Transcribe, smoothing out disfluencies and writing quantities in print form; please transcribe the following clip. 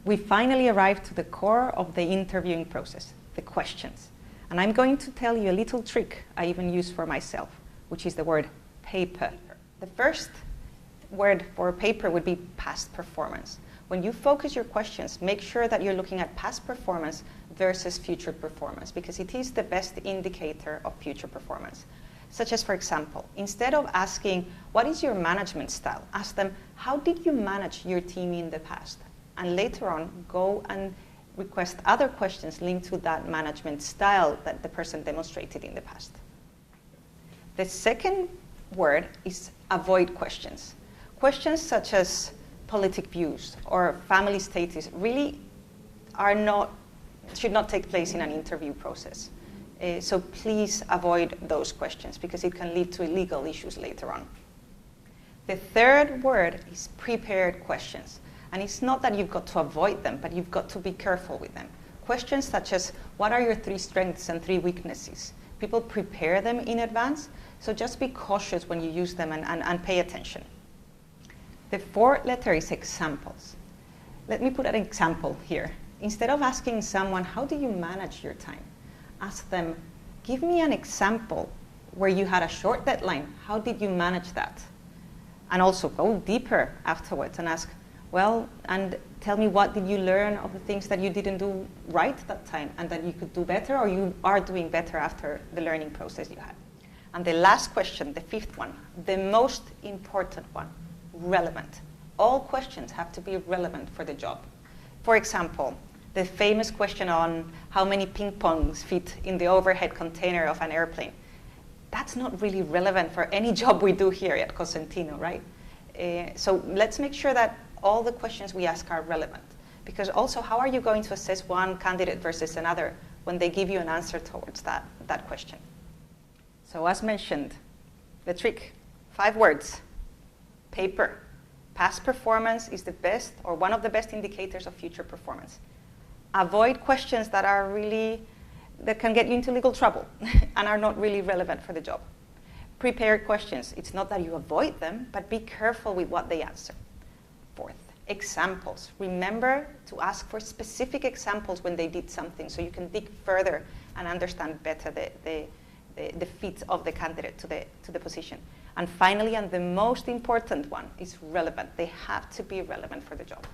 We finally arrived to the core of the interviewing process, the questions. And I'm going to tell you a little trick I even use for myself, which is the word paper. The first word for paper would be past performance. When you focus your questions, make sure that you're looking at past performance versus future performance, because it is the best indicator of future performance. Such as, for example, instead of asking, what is your management style? Ask them, how did you manage your team in the past? And later on, go and request other questions linked to that management style that the person demonstrated in the past. The second word is avoid questions. Questions such as politic views or family status really should not take place in an interview process. So please avoid those questions because it can lead to legal issues later on. The third word is prepared questions. And it's not that you've got to avoid them, but you've got to be careful with them. Questions such as, what are your 3 strengths and 3 weaknesses? People prepare them in advance, so just be cautious when you use them and pay attention. The fourth letter is examples. Let me put an example here. Instead of asking someone, how do you manage your time? Ask them, give me an example where you had a short deadline. How did you manage that? And also go deeper afterwards and ask, well, and tell me, what did you learn of the things that you didn't do right that time and that you could do better, or you are doing better after the learning process you had? And the last question, the fifth one, the most important one, relevant. All questions have to be relevant for the job. For example, the famous question on how many ping pongs fit in the overhead container of an airplane. That's not really relevant for any job we do here at Cosentino, right? So let's make sure that all the questions we ask are relevant. Because also, how are you going to assess one candidate versus another when they give you an answer towards that question? So as mentioned, the trick, 5 words. Paper. Past performance is the best or one of the best indicators of future performance. Avoid questions that can get you into legal trouble and are not really relevant for the job. Prepared questions. It's not that you avoid them, but be careful with what they answer. Fourth, examples. Remember to ask for specific examples when they did something so you can dig further and understand better the fit of the candidate to the position. And finally, and the most important one, is relevant. They have to be relevant for the job.